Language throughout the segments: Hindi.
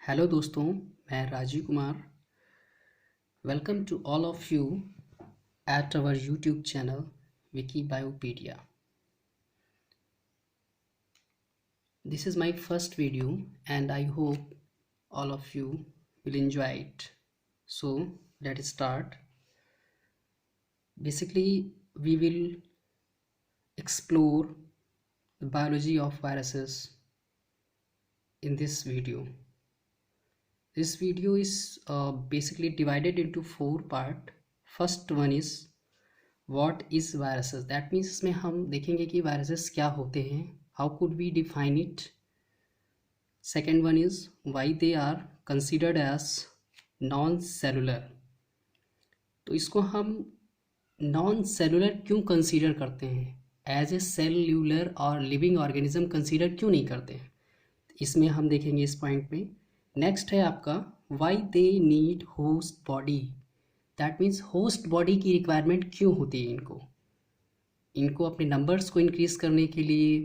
हेलो दोस्तों, मैं Rajeev Kumar. Welcome to all of you at our YouTube channel Wiki Biopedia. This is my first video and I hope all of you will enjoy it. So let's start. Basically, we will explore the biology of viruses in this video. This video is basically divided into 4 parts. First one is what is viruses. That means इसमें हम देखेंगे कि viruses क्या होते हैं, how could we define it. Second one is why they are considered as non-cellular. तो इसको हम non-cellular क्यों consider करते हैं, as a cellular और living organism consider क्यों नहीं करते हैं, इसमें हम देखेंगे इस पॉइंट में. नेक्स्ट है आपका why they need host body. That means host body की रिक्वायरमेंट क्यों होती है इनको अपने नंबर्स को इंक्रीज करने के लिए,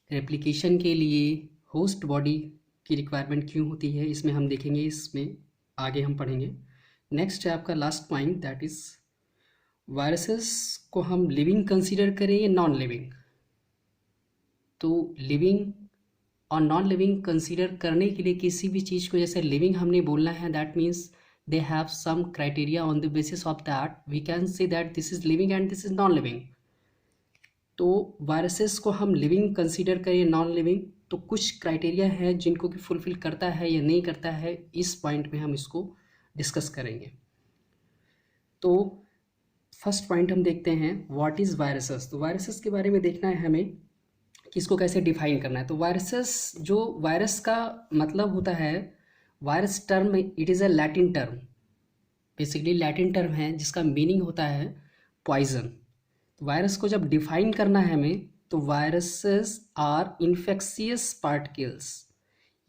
रेप्लिकेशन के लिए होस्ट बॉडी की रिक्वायरमेंट क्यों होती है, इसमें हम देखेंगे, इसमें आगे हम पढ़ेंगे. नेक्स्ट है आपका last point, that is viruses को हम लिविंग कंसीडर करें या नॉन लिविंग. तो लिविंग और नॉन लिविंग कंसीडर करने के लिए किसी भी चीज़ को जैसे लिविंग हमने बोलना है, that means they have some criteria. On the basis of that we can say that this is living and this is non living. तो वायरसेस को हम लिविंग कंसीडर करें नॉन लिविंग, तो कुछ क्राइटेरिया है जिनको कि फुलफिल करता है या नहीं करता है, इस पॉइंट में हम इसको डिस्कस करेंगे. तो फर्स्ट पॉइंट हम देखते हैं व्हाट इज़ वायरसेस. तो वायरसेस के बारे में देखना है हमें कि इसको कैसे डिफाइन करना है. तो वायरसेस, जो वायरस का मतलब होता है, virus term it is a Latin term, basically Latin term है जिसका मीनिंग होता है पॉइजन. तो वायरस को जब डिफाइन करना है हमें, तो वायरसेस आर इन्फेक्शियस पार्टिकल्स.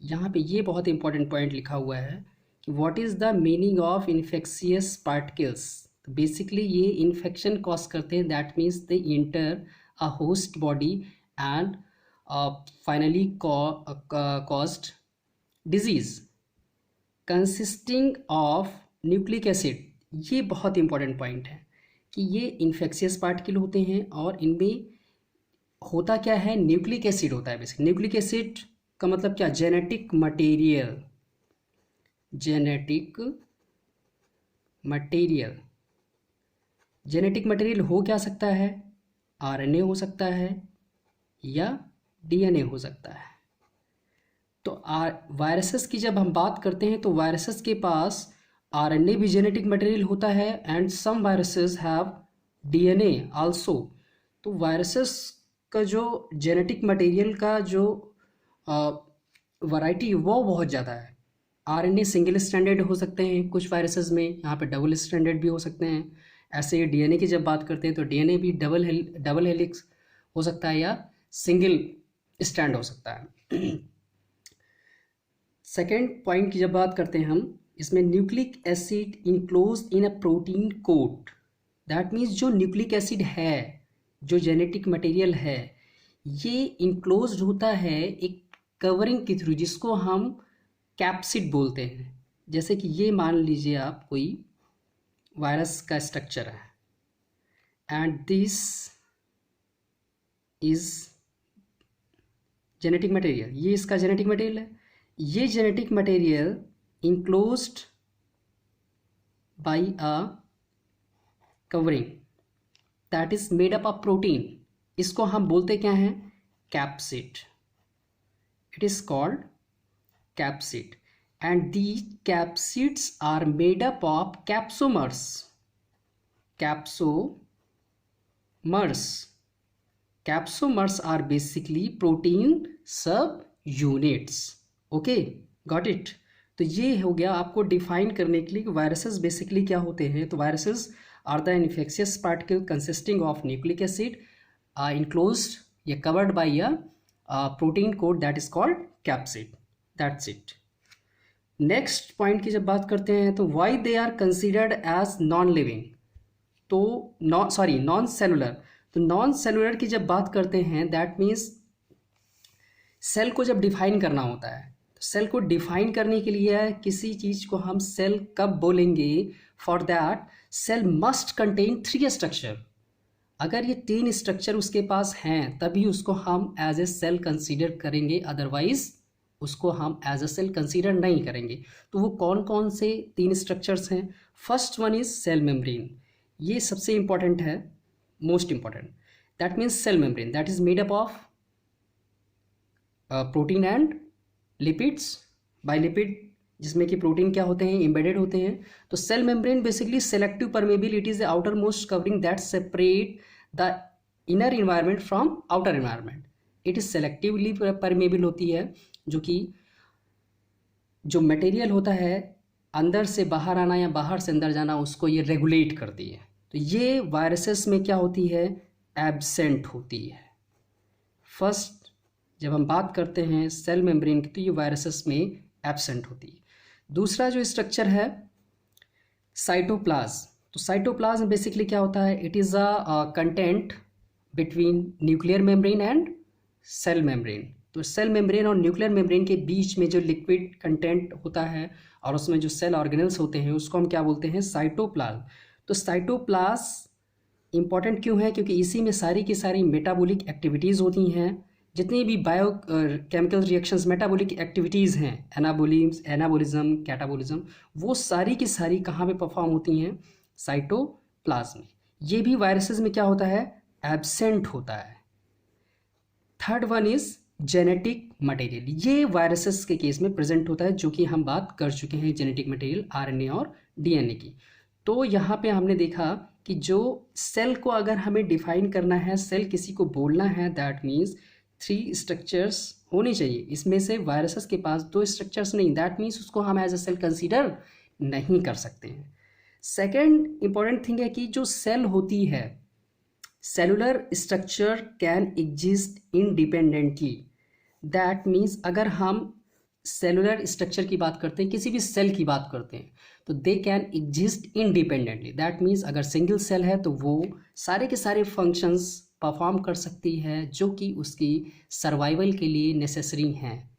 यहाँ पे ये बहुत इंपॉर्टेंट पॉइंट लिखा हुआ है कि what is the meaning of infectious particles. तो बेसिकली ये इन्फेक्शन कॉज करते हैं, that means they inter a host body and finally caused disease consisting of nucleic acid. ये बहुत इंपॉर्टेंट पॉइंट है कि ये इन्फेक्शियस पार्टिकल होते हैं और इनमें होता क्या है, न्यूक्लिक एसिड होता है. बेसिक न्यूक्लिक एसिड का मतलब क्या, जेनेटिक मटेरियल. जेनेटिक मटेरियल हो क्या सकता है, आरएनए हो सकता है या डीएनए हो सकता है. तो वायरसेस की जब हम बात करते हैं तो वायरसेस के पास आरएनए भी जेनेटिक मटेरियल होता है and some viruses have DNA also. तो वायरसेस का जो जेनेटिक मटेरियल का जो वैरायटी वो बहुत ज़्यादा है. आरएनए सिंगल स्ट्रैंडेड हो सकते हैं कुछ वायरसेस में, यहाँ पे डबल स्ट्रैंडेड भी हो सकते हैं. ऐसे डीएनए की जब बात करते हैं तो डीएनए भी डबल हेलिक्स हो सकता है या सिंगल स्ट्रैंड हो सकता है. सेकेंड पॉइंट की जब बात करते हैं हम, इसमें nucleic acid enclose in a protein coat. That means जो न्यूक्लिक एसिड है, जो जेनेटिक मटेरियल है, ये इनक्लोज होता है एक कवरिंग के थ्रू जिसको हम कैप्सिड बोलते हैं. जैसे कि ये मान लीजिए आप कोई वायरस का स्ट्रक्चर है and this is genetic material, ये इसका जेनेटिक मटेरियल है. ये genetic material enclosed by a covering that is made up of protein. इसको हम बोलते क्या हैं, capsid. It is called capsid and these capsids are made up of capsomers. Capsomers are basically protein subunits. Okay, got it. तो ये हो गया आपको डिफाइन करने के लिए कि वायरसेस बेसिकली क्या होते हैं. तो viruses are the infectious particle consisting of nucleic acid enclosed या covered by a protein coat that is called capsid. That's it. Next point की जब बात करते हैं तो why they are considered as non living. तो नॉन सेलुलर. तो नॉन सेलुलर की जब बात करते हैं, दैट मीन्स सेल को जब डिफाइन करना होता है सेल को डिफाइन करने के लिए किसी चीज़ को हम सेल कब बोलेंगे, for that cell must contain 3 structure. अगर ये 3 स्ट्रक्चर उसके पास हैं तभी उसको हम एज ए सेल कंसीडर करेंगे, अदरवाइज उसको हम एज अ सेल कंसीडर नहीं करेंगे। तो वो कौन कौन से 3 स्ट्रक्चर्स हैं? First one is cell membrane. ये सबसे इंपॉर्टेंट है, most important. That means cell membrane that is made up of protein and lipids, bilipid, जिसमें कि प्रोटीन क्या होते हैं, एम्बेडेड होते हैं। तो cell membrane basically selective permeable, it is the outer most covering that separate the inner environment from outer environment. It is selectively permeable होती है, जो कि जो मटेरियल होता है अंदर से बाहर आना या बाहर से अंदर जाना, उसको ये रेगुलेट करती है। तो ये वायरसेस में क्या होती है, एब्सेंट होती है। फर्स्ट जब हम बात करते हैं सेल मेम्ब्रेन की, तो ये वायरसेस में एब्सेंट होती है। दूसरा जो स्ट्रक्चर है साइटोप्लाज्म। तो साइटोप्लाज्म बेसिकली क्या होता है, it is a content between nuclear membrane and cell membrane. तो सेल मेम्ब्रेन और न्यूक्लियर मेम्ब्रेन के बीच में जो लिक्विड कंटेंट होता है और उसमें जो सेल ऑर्गेनल्स होते हैं उसको हम क्या बोलते हैं, साइटोप्लाज्म। तो साइटोप्लाज्म इंपॉर्टेंट क्यों है, क्योंकि इसी में सारी की सारी मेटाबॉलिक एक्टिविटीज़ होती हैं। जितनी भी bio chemical reactions, metabolic activities हैं, एनाबोलिज्म, कैटाबोलिज्म, वो सारी की सारी कहाँ पे परफॉर्म होती हैं, साइटोप्लाज्म में। ये भी वायरसेस में क्या होता है, एब्सेंट होता है। Third one is genetic material. ये वायरसेस के केस में प्रेजेंट होता है, जो कि हम बात कर चुके हैं जेनेटिक मटेरियल आरएनए और डीएनए की। तो यहाँ पे हमने देखा कि जो सेल को अगर हमें डिफाइन करना है, सेल किसी को बोलना है, दैट मीन्स 3 स्ट्रक्चर्स होने चाहिए। इसमें से वायरसेस के पास 2 स्ट्रक्चर्स नहीं, दैट मीन्स उसको हम एज अ सेल कंसीडर नहीं कर सकते हैं। सेकेंड इंपॉर्टेंट थिंग है कि जो सेल होती है, cellular structure can exist independently. That means अगर हम सेलुलर स्ट्रक्चर की बात करते हैं, किसी भी सेल की बात करते हैं, तो they can exist independently. That means अगर सिंगल सेल है तो वो सारे के सारे फंक्शंस परफॉर्म कर सकती है जो कि उसकी सर्वाइवल के लिए नेसेसरी हैं।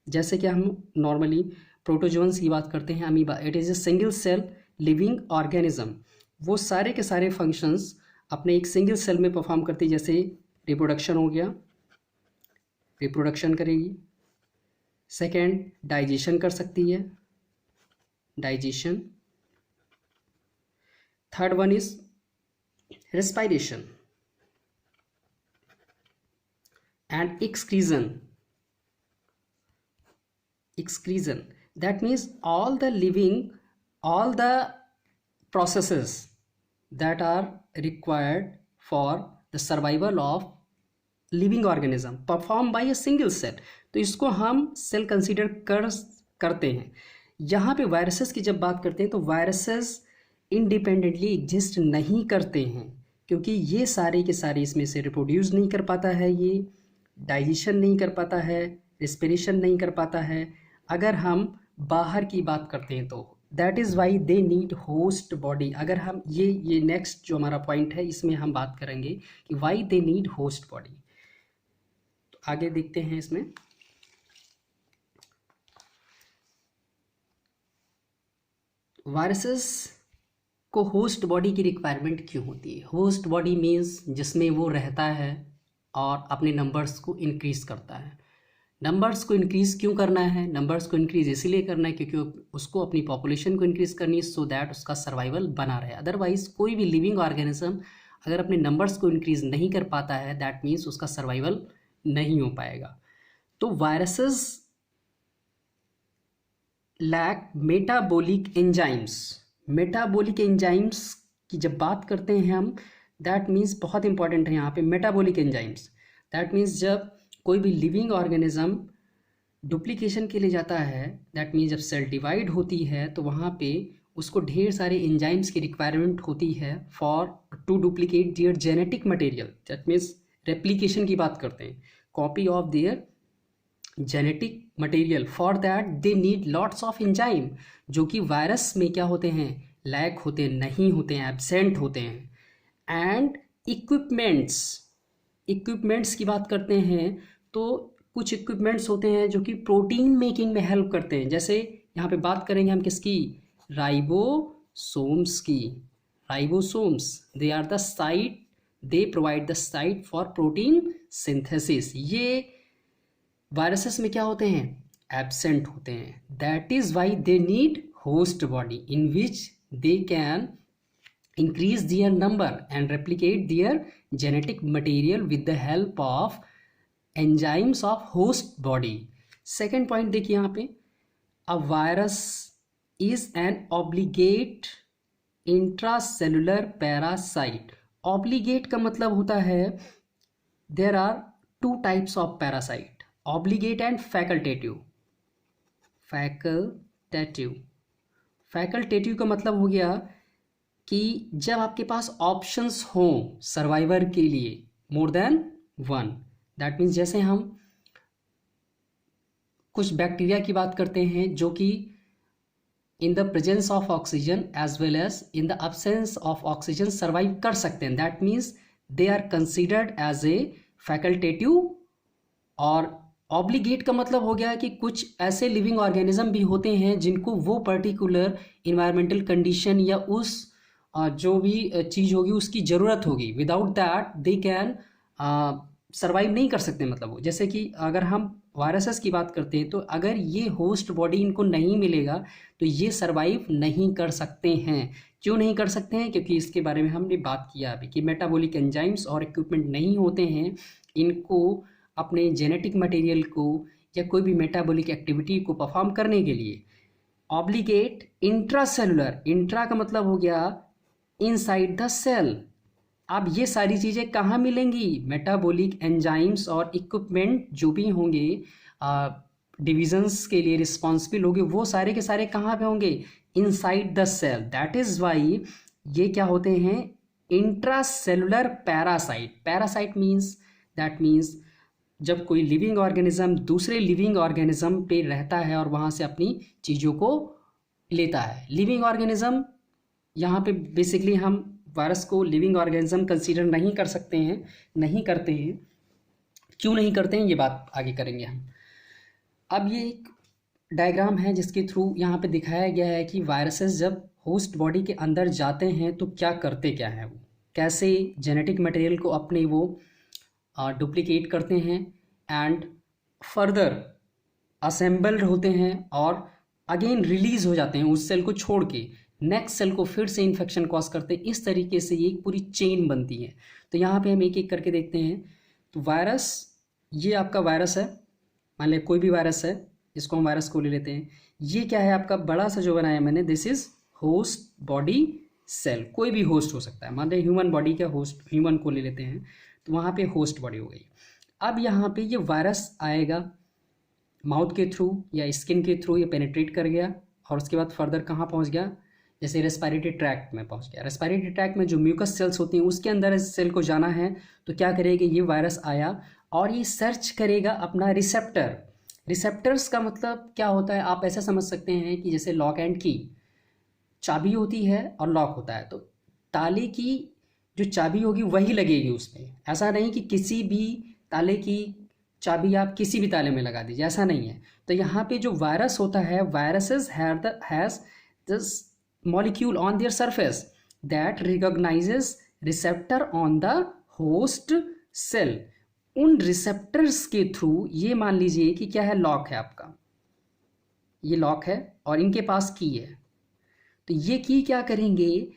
जैसे कि हम नॉर्मली प्रोटोजोन्स की बात करते हैं, amoeba, it is a single cell living organism. वो सारे के सारे फंक्शंस अपने एक सिंगल सेल में परफॉर्म करती है। जैसे रिप्रोडक्शन हो गया, रिप्रोडक्शन करेगी। सेकेंड, डाइजेशन कर सकती है, digestion. Third one is respiration and excretion. That means all the processes that are required for the survival of living organism performed by a single cell. तो इसको हम सेल कंसीडर करते हैं। यहाँ पे वायरसेस की जब बात करते हैं तो वायरसेस इंडिपेंडेंटली एग्जिस्ट नहीं करते हैं, क्योंकि ये सारे के सारे इसमें से रिप्रोड्यूस नहीं कर पाता है, ये डाइजेशन नहीं कर पाता है, रेस्पिरेशन नहीं कर पाता है। अगर हम बाहर की बात करते हैं तो that is Y they need host body. अगर हम ये नेक्स्ट जो हमारा पॉइंट है इसमें हम बात करेंगे कि Y they need host body. तो आगे देखते हैं इसमें। वायरसेस को होस्ट बॉडी की रिक्वायरमेंट क्यों होती है? होस्ट बॉडी मीन्स जिसमें वो रहता है और अपने नंबर्स को इंक्रीज करता है। नंबर्स को इंक्रीज क्यों करना है? नंबर्स को इंक्रीज इसलिए करना है क्योंकि उसको अपनी पॉपुलेशन को इंक्रीज करनी है, सो दैट उसका सर्वाइवल बना रहे। अदरवाइज कोई भी लिविंग ऑर्गेनिज्म अगर अपने नंबर्स को इंक्रीज नहीं कर पाता है, दैट मीन्स उसका सर्वाइवल नहीं हो पाएगा। तो viruses lack metabolic enzymes. Metabolic enzymes की जब बात करते हैं हम, दैट मीन्स बहुत इंपॉर्टेंट है यहाँ पे मेटाबॉलिक एंजाइम्स। दैट मीन्स जब कोई भी लिविंग ऑर्गेनिज्म डुप्लीकेशन के लिए जाता है, दैट मीन्स जब सेल डिवाइड होती है तो वहाँ पे उसको ढेर सारे एंजाइम्स की रिक्वायरमेंट होती है for to duplicate their genetic material. That means replication की बात करते हैं, copy of their genetic material. For that they need lots of enzyme, जो कि वायरस में क्या होते हैं, लैक होते नहीं होते हैं, एब्सेंट होते हैं। एंड इक्विपमेंट्स की बात करते हैं तो कुछ इक्विपमेंट्स होते हैं जो कि प्रोटीन मेकिंग में हेल्प करते हैं। जैसे यहाँ पे बात करेंगे हम किसकी, राइबोसोम्स की। Ribosomes they are the site, they provide the site for protein synthesis. ये वायरसेस में क्या होते हैं, एब्सेंट होते हैं। That is why they need host body in which they can increase their number and replicate their genetic material with the help of enzymes of host body. Second point देखिए यहाँ पे, a virus is an obligate intracellular parasite. Obligate का मतलब होता है there are two types of parasite, obligate and facultative. facultative का मतलब हो गया कि जब आपके पास ऑप्शंस हों सर्वाइवर के लिए more than one. That means जैसे हम कुछ बैक्टीरिया की बात करते हैं जो कि in the presence of oxygen as well as in the absence of oxygen survive कर सकते हैं। That means they are considered as a facultative. और ऑब्लिगेट का मतलब हो गया कि कुछ ऐसे लिविंग ऑर्गेनिज्म भी होते हैं जिनको वो पर्टिकुलर इन्वायरमेंटल कंडीशन या उस जो भी चीज़ होगी उसकी ज़रूरत होगी, without that they can survive नहीं कर सकते। मतलब वो जैसे कि अगर हम वायरसेस की बात करते हैं तो अगर ये होस्ट बॉडी इनको नहीं मिलेगा तो ये सर्वाइव नहीं कर सकते हैं। क्यों नहीं कर सकते हैं, क्योंकि इसके बारे में हमने बात किया अभी कि मेटाबॉलिक एंजाइम्स और इक्विपमेंट नहीं होते हैं इनको अपने जेनेटिक मटेरियल को या कोई भी मेटाबॉलिक एक्टिविटी को परफॉर्म करने के लिए। ऑब्लिगेट इंट्रासेलुलर, इंट्रा का मतलब हो गया इनसाइड द सेल। अब ये सारी चीज़ें कहाँ मिलेंगी, मेटाबॉलिक एंजाइम्स और इक्विपमेंट जो भी होंगे डिविजन्स के लिए रिस्पॉन्सिबल होंगे वो सारे के सारे कहाँ पे होंगे, inside the cell. That is why ये क्या होते हैं, intracellular parasite. Parasite means that means जब कोई लिविंग ऑर्गेनिज्म दूसरे लिविंग ऑर्गेनिज्म पे रहता है और वहाँ से अपनी चीज़ों को लेता है। लिविंग ऑर्गेनिज्म यहाँ पे बेसिकली हम वायरस को लिविंग ऑर्गेनिज्म कंसीडर नहीं कर सकते हैं, नहीं करते हैं। क्यों नहीं करते हैं ये बात आगे करेंगे हम। अब ये एक डायग्राम है जिसके थ्रू यहाँ पे दिखाया गया है कि वायरसेस जब होस्ट बॉडी के अंदर जाते हैं तो क्या करते क्या हैं, वो कैसे जेनेटिक मटेरियल को अपने वो डुप्लीकेट करते हैं एंड फर्दर असेंबल्ड होते हैं और अगेन रिलीज हो जाते हैं उस सेल को छोड़ के, नेक्स्ट सेल को फिर से इन्फेक्शन कॉज करते हैं। इस तरीके से ये एक पूरी चेन बनती है। तो यहाँ पे हम एक एक करके देखते हैं। तो वायरस, ये आपका वायरस है, मान लिया कोई भी वायरस है, इसको हम वायरस को ले लेते हैं। ये क्या है आपका बड़ा सा जो बनाया मैंने, this is host body cell. कोई भी होस्ट हो सकता है, मान लिया ह्यूमन बॉडी का होस्ट, ह्यूमन को ले लेते हैं तो वहाँ पे होस्ट बॉडी हो गई। अब यहाँ पे ये वायरस आएगा माउथ के थ्रू या स्किन के थ्रू, ये पेनिट्रेट कर गया और उसके बाद फर्दर कहाँ पहुँच गया, जैसे रेस्पिरेटरी ट्रैक्ट में पहुंच गया। रेस्पिरेटरी ट्रैक्ट में जो म्यूकस सेल्स होती हैं उसके अंदर इस सेल को जाना है तो क्या करेगा, ये वायरस आया और ये सर्च करेगा अपना रिसेप्टर। रिसेप्टर्स का मतलब क्या होता है, आप ऐसा समझ सकते हैं कि जैसे लॉक एंड की, चाबी होती है और लॉक होता है, तो ताले की जो चाबी होगी वही लगेगी उसमें। ऐसा नहीं कि किसी भी ताले की चाबी आप किसी भी ताले में लगा दीजिए, ऐसा नहीं है। तो यहाँ पे जो वायरस होता है, viruses has this molecule on their surface that recognizes receptor on the host cell। उन रिसेप्टर्स के थ्रू ये मान लीजिए कि क्या है, लॉक है आपका, ये लॉक है और इनके पास की है। तो ये की क्या करेंगे,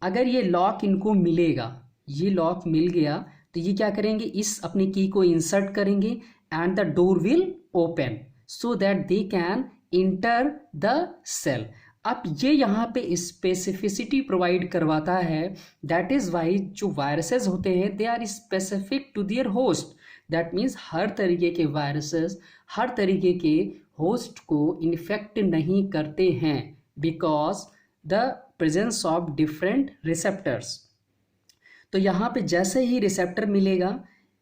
अगर ये लॉक इनको मिलेगा, ये लॉक मिल गया तो ये क्या करेंगे, इस अपनी की को इंसर्ट करेंगे and the door will open so that they can enter the cell. अब ये यहाँ पे स्पेसिफिसिटी प्रोवाइड करवाता है। दैट इज़ वाई जो वायरसेस होते हैं they are specific to their host. That means हर तरीके के वायरसेस हर तरीके के होस्ट को इन्फेक्ट नहीं करते हैं because the presence of different receptors. तो यहाँ पे जैसे ही रिसेप्टर मिलेगा,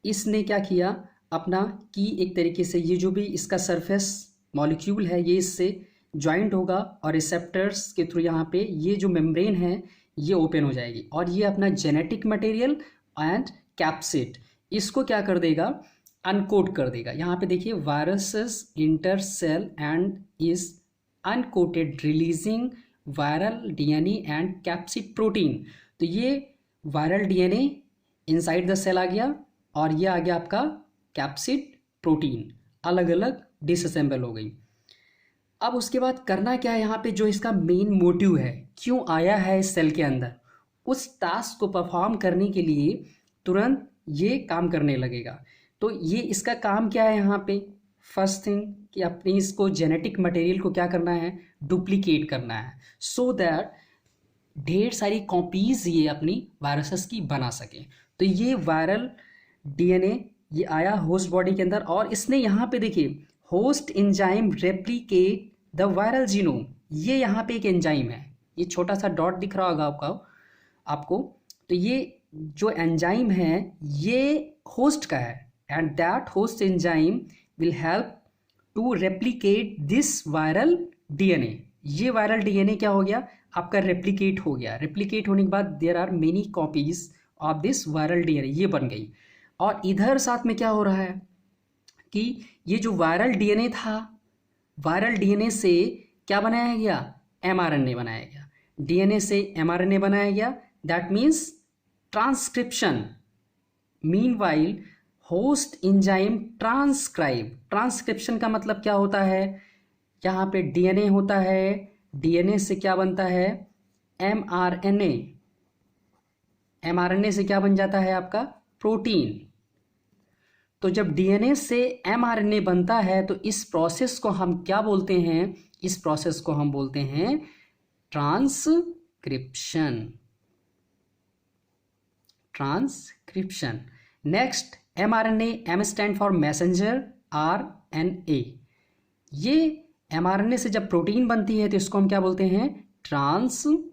इसने क्या किया, अपना की एक तरीके से ये जो भी इसका सरफेस मॉलिक्यूल है ये इससे ज्वाइंट होगा और रिसेप्टर्स के थ्रू यहाँ पे ये जो मेम्ब्रेन है ये ओपन हो जाएगी और ये अपना जेनेटिक मटेरियल एंड कैप्सिड इसको क्या कर देगा, अनकोड कर देगा। यहाँ पे देखिए viruses enter cell and is uncoated releasing viral DNA and capsid protein. तो ये viral DNA inside the cell आ गया और ये आ गया आपका कैप्सिड प्रोटीन, अलग अलग डिसअसेंबल हो गई। अब उसके बाद करना क्या है, यहाँ पे जो इसका मेन मोटिव है, क्यों आया है इस सेल के अंदर, उस टास्क को परफॉर्म करने के लिए तुरंत ये काम करने लगेगा। तो ये इसका काम क्या है यहाँ पे, फर्स्ट थिंग कि अपनी इसको जेनेटिक मटेरियल को क्या करना है, डुप्लीकेट करना है, सो दैट ढेर सारी कॉपीज ये अपनी वायरसेस की बना सके। तो ये वायरल डीएनए ये आया होस्ट बॉडी के अंदर और इसने यहाँ पे देखिए host enzyme replicate the viral genome. ये यहाँ पे एक एंजाइम है, ये छोटा सा डॉट दिख रहा होगा आपको। तो ये जो एंजाइम है ये होस्ट का है and that host enzyme will help to replicate this viral DNA. ये वायरल डीएनए क्या हो गया आपका, रेप्लिकेट हो गया। रेप्लिकेट होने के बाद there are many copies of this viral DNA, ये बन गई। और इधर साथ में क्या हो रहा है कि ये जो वायरल डीएनए था, वायरल डीएनए से क्या बनाया गया, एमआरएनए बनाया गया। डीएनए से एमआरएनए बनाया गया, that means transcription. Meanwhile host enzyme transcribe. Transcription का मतलब क्या होता है, यहाँ पे डीएनए होता है, डीएनए से क्या बनता है, एमआरएनए। एमआरएनए से क्या बन जाता है आपका, प्रोटीन। तो जब डीएनए से एमआरएनए बनता है तो इस प्रोसेस को हम क्या बोलते हैं, इस प्रोसेस को हम बोलते हैं transcription. Transcription. Next mRNA, M stand for messenger, RNA. ये एमआरएनए से जब प्रोटीन बनती है तो इसको हम क्या बोलते हैं, translation.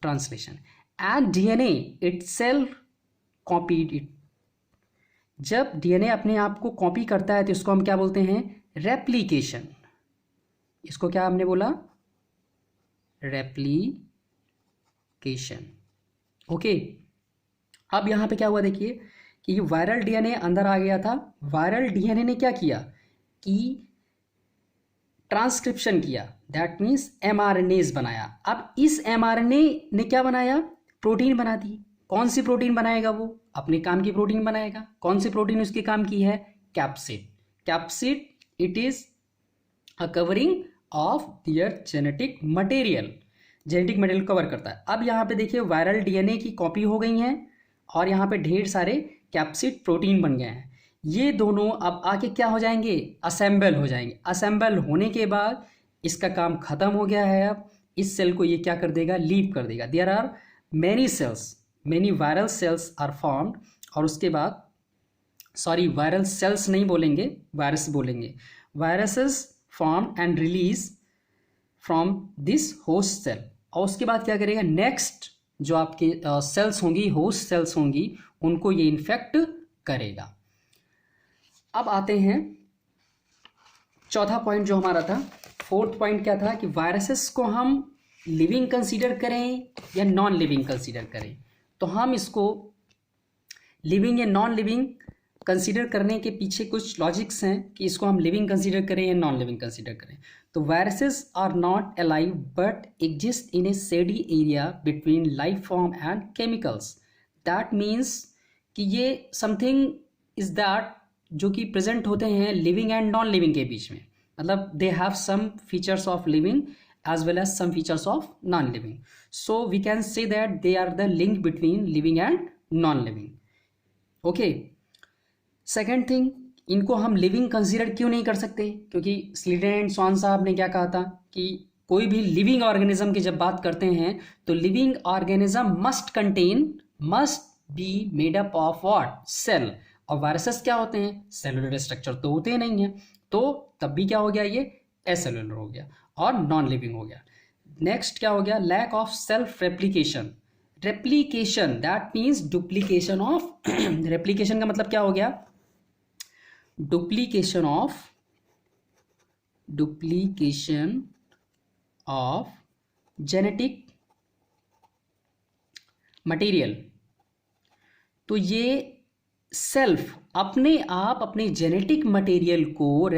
Translation. And DNA itself copied it. जब डीएनए अपने आप को कॉपी करता है तो इसको हम क्या बोलते हैं, रेप्लिकेशन। इसको क्या हमने बोला, रेप्लिकेशन। ओके। अब यहां पे क्या हुआ देखिए कि ये वायरल डीएनए अंदर आ गया था। वायरल डीएनए ने क्या किया कि ट्रांसक्रिप्शन किया, दैट मीन्स एमआरएनएज बनाया। अब इस एमआरएनए ने क्या बनाया, प्रोटीन बना दी। कौन सी प्रोटीन बनाएगा, वो अपने काम की प्रोटीन बनाएगा। कौन सी प्रोटीन उसके काम की है, capsid. Capsid it is a covering of their genetic material. Genetic material cover करता है। अब यहाँ पे देखिए वायरल डीएनए की कॉपी हो गई हैं और यहाँ पे ढेर सारे कैप्सिड प्रोटीन बन गए हैं। ये दोनों अब आके क्या हो जाएंगे, असेंबल हो जाएंगे। असेंबल होने के बाद इसका काम खत्म हो गया है। अब इस सेल को ये क्या कर देगा, लीव कर देगा। There are many cells, many viral cells are formed. और उसके बाद सॉरी वायरल सेल्स नहीं बोलेंगे, वायरस बोलेंगे। Viruses form and release from this host cell. और उसके बाद क्या करेगा, नेक्स्ट जो आपके सेल्स होंगी, होस्ट सेल्स होंगी, उनको ये इन्फेक्ट करेगा। अब आते हैं चौथा पॉइंट जो हमारा था। फोर्थ पॉइंट क्या था कि वायरसेस को हम लिविंग कंसीडर करें या नॉन लिविंग कंसीडर करें। तो हम इसको लिविंग या नॉन लिविंग कंसीडर करने के पीछे कुछ लॉजिक्स हैं कि इसको हम लिविंग कंसीडर करें या नॉन लिविंग कंसीडर करें। तो viruses are not alive but exist in a shady area between life form and chemicals. That means कि ये समथिंग इज दैट जो कि प्रेजेंट होते हैं लिविंग एंड नॉन लिविंग के बीच में। मतलब they have some features of living as well as some features of non-living. So we can say that they are the link between living and non-living. Okay. Second thing, इनको हम लिविंग कंसीडर क्यों नहीं कर सकते, क्योंकि स्लीडन एंड स्वान साहब ने क्या कहा था कि कोई भी लिविंग ऑर्गेनिज्म की जब बात करते हैं तो living organism must be made up of what, cell. और वायरसेस क्या होते हैं, सेलुलर स्ट्रक्चर तो होते ही नहीं है। तो तब भी क्या हो गया, ये एसेलुलर हो गया और नॉन लिविंग हो गया। नेक्स्ट क्या हो गया, lack of self replication. Replication that means duplication of replication का मतलब क्या हो गया, डुप्लीकेशन ऑफ जेनेटिक मटेरियल। तो ये सेल्फ अपने आप अपने जेनेटिक मटेरियल को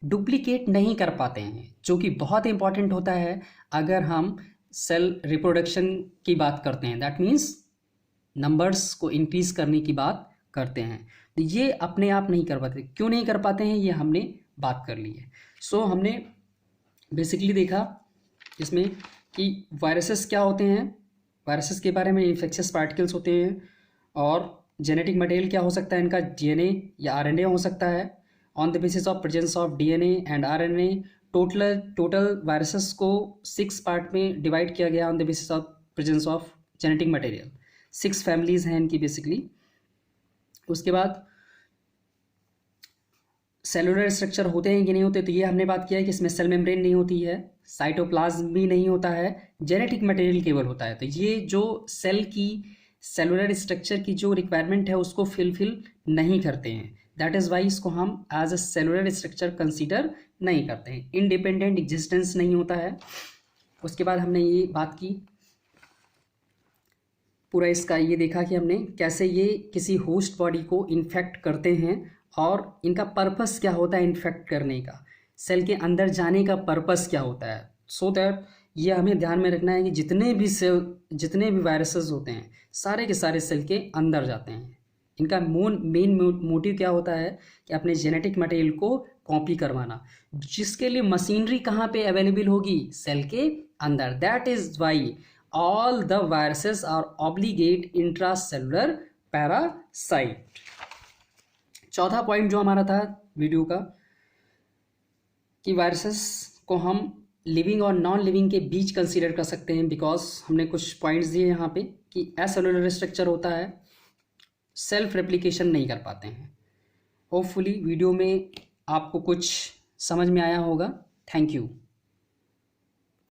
डुप्लीकेट नहीं कर पाते हैं, जो कि बहुत इंपॉर्टेंट होता है अगर हम सेल रिप्रोडक्शन की बात करते हैं। दैट मीन्स नंबर्स को इंक्रीज करने की बात करते हैं, तो ये अपने आप नहीं कर पाते। क्यों नहीं कर पाते हैं ये हमने बात कर ली है। सो हमने बेसिकली देखा इसमें कि वायरसेस क्या होते हैं, वायरसेस के बारे में इन्फेक्शियस पार्टिकल्स होते हैं, और जेनेटिक मटेरियल क्या हो सकता है इनका, डीएनए या आरएनए हो सकता है। On the basis of presence of DNA and RNA total viruses को 6 पार्ट में डिवाइड किया गया on the basis of presence of genetic material. 6 families हैं इनकी बेसिकली। उसके बाद सेलुलर स्ट्रक्चर होते हैं कि नहीं होते, तो ये हमने बात किया है कि इसमें सेल मेम्ब्रेन नहीं होती है, साइटोप्लाज्म भी नहीं होता है, जेनेटिक मटेरियल केवल होता है। तो ये जो सेल की सेलुलर स्ट्रक्चर की जो रिक्वायरमेंट है उसको फिलफिल नहीं करते हैं। दैट इज़ वाई इसको हम as a cellular structure consider नहीं करते हैं, इंडिपेंडेंट एग्जिस्टेंस नहीं होता है। उसके बाद हमने ये बात की, पूरा इसका ये देखा कि हमने कैसे ये किसी होस्ट बॉडी को इन्फेक्ट करते हैं और इनका पर्पस क्या होता है इन्फेक्ट करने का, सेल के अंदर जाने का पर्पस क्या होता है। सो दैट ये हमें ध्यान में रखना है कि जितने भी वायरसेस होते हैं सारे के सारे सेल के अंदर जाते हैं। इनका मेन मोटिव क्या होता है कि अपने जेनेटिक मटेरियल को कॉपी करवाना, जिसके लिए मशीनरी कहाँ पे अवेलेबल होगी, सेल के अंदर। That is why all the viruses are obligate intracellular parasite। चौथा पॉइंट जो हमारा था वीडियो का कि वायरसेस को हम लिविंग और नॉन लिविंग के बीच कंसीडर कर सकते हैं, बिकॉज हमने कुछ पॉइंट्स दिए यहाँ पे कि एसेलुलर स्ट्रक्चर होता है, सेल्फ रेप्लिकेशन नहीं कर पाते हैं। होपफुली वीडियो में आपको कुछ समझ में आया होगा। Thank you.